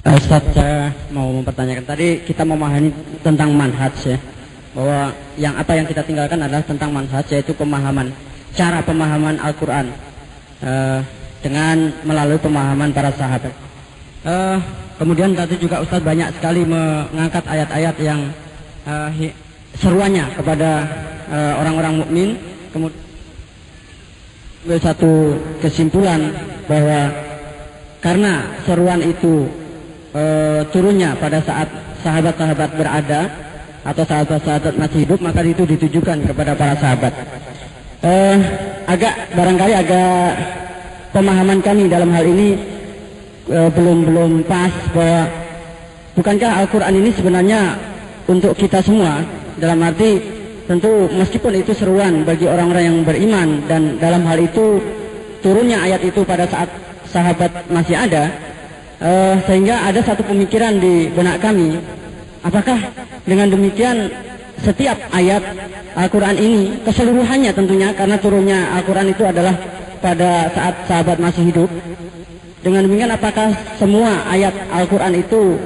Ustaz, saya mau mempertanyakan tadi kita memahami tentang manhaj ya, bahwa apa yang kita tinggalkan adalah tentang manhaj, yaitu cara pemahaman Al-Quran dengan melalui pemahaman para sahabat. Kemudian tadi juga Ustaz banyak sekali mengangkat ayat-ayat yang seruannya kepada orang-orang mukmin. Kemudian satu kesimpulan bahwa karena seruan itu turunnya pada saat sahabat-sahabat berada atau sahabat-sahabat masih hidup, maka itu ditujukan kepada para sahabat. Barangkali agak pemahaman kami dalam hal ini belum pas, bahwa bukankah Al-Quran ini sebenarnya untuk kita semua, dalam arti tentu meskipun itu seruan bagi orang-orang yang beriman, dan dalam hal itu turunnya ayat itu pada saat sahabat masih ada, sehingga ada satu pemikiran di benak kami, apakah dengan demikian setiap ayat Al-Quran ini keseluruhannya, tentunya karena turunnya Al-Quran itu adalah pada saat sahabat masih hidup, dengan demikian apakah semua ayat Al-Quran itu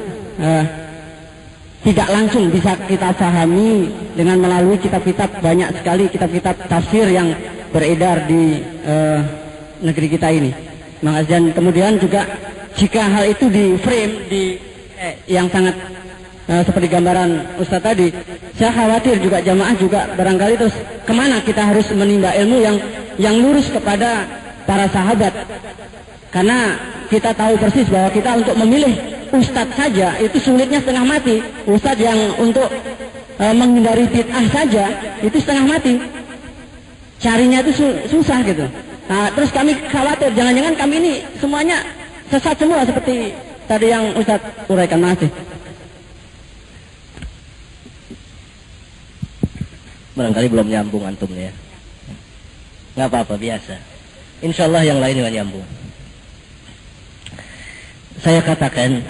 tidak langsung bisa kita pahami dengan melalui kitab-kitab, banyak sekali kitab-kitab tafsir yang beredar di negeri kita ini. Dan kemudian juga jika hal itu di frame yang sangat seperti gambaran Ustaz tadi, saya khawatir juga jamaah juga barangkali terus kemana kita harus menimba ilmu yang lurus kepada para sahabat. Karena kita tahu persis bahwa kita untuk memilih ustadz saja itu sulitnya setengah mati. Ustadz yang untuk menghindari bid'ah saja itu setengah mati, carinya itu susah gitu. Nah, terus kami khawatir jangan-jangan kami ini semuanya sesat semua seperti tadi yang Ustadz uraikan. Masih barangkali belum nyambung antum ya. Nggak apa-apa, biasa. Insya Allah yang lain juga nyambung. Saya katakan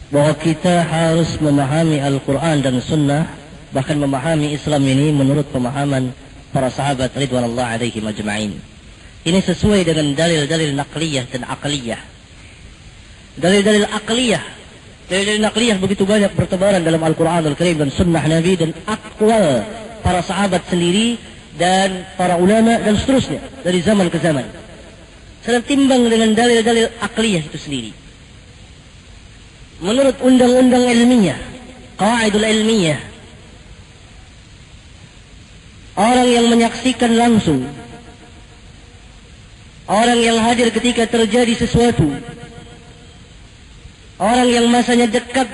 bahwa kita harus memahami Al-Quran dan Sunnah, bahkan memahami Islam ini menurut pemahaman para sahabat ridwanullah alaihi majma'in. Ini sesuai dengan dalil-dalil naqliyah dan aqliyah. Dalil-dalil aqliyah, dalil-dalil naqliyah begitu banyak bertebaran dalam Al-Quran Al-Karim dan Sunnah Nabi dan akwal para sahabat sendiri dan para ulama dan seterusnya dari zaman ke zaman. Sedang timbang dengan dalil-dalil aqliyah itu sendiri. Menurut undang-undang ilmiah, qaidul ilmiah, orang yang menyaksikan langsung, orang yang hadir ketika terjadi sesuatu, orang yang masanya dekat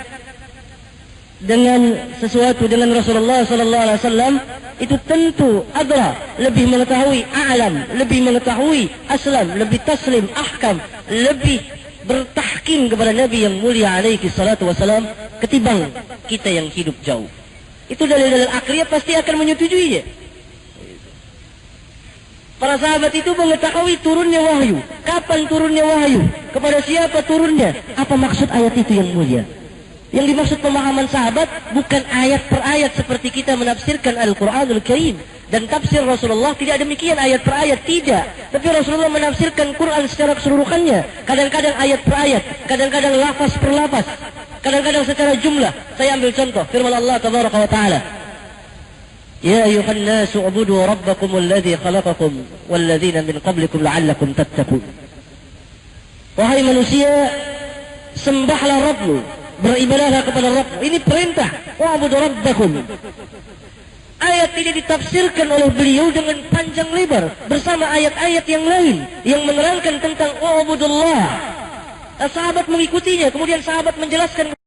dengan sesuatu dengan Rasulullah sallallahu alaihi wasallam, itu tentu adra, lebih mengetahui, a'lam, lebih mengetahui, aslam, lebih taslim, ahkam, lebih bertahkim kepada Nabi yang mulia alaihi salatu wasalam ketimbang kita yang hidup jauh. Itu dalil-dalil akliyah pasti akan menyetujuinya. Para sahabat itu mengetahui turunnya wahyu, kapan turunnya wahyu, kepada siapa turunnya, apa maksud ayat itu yang mulia. Yang dimaksud pemahaman sahabat bukan ayat per ayat seperti kita menafsirkan Al-Quranul Karim. Dan tafsir Rasulullah tidak demikian ayat per ayat, tidak. Tapi Rasulullah menafsirkan Quran secara keseluruhannya. Kadang-kadang ayat per ayat, kadang-kadang lafaz per lafaz, kadang-kadang secara jumlah. Saya ambil contoh firman Allah tabaraka wa ta'ala, Ya ayuhan nasu ubudu rabbakum alladhi khalaqakum walladhina min qablikum la'allakum tattaqun. Wahai manusia, sembahlah Rabbmu, beribadahlah kepada Rabb. Ini perintah, wa'budu rabbakum. Ayat ini ditafsirkan oleh beliau dengan panjang lebar bersama ayat-ayat yang lain yang menerangkan tentang wa'budullah. Sahabat mengikutinya, kemudian sahabat menjelaskan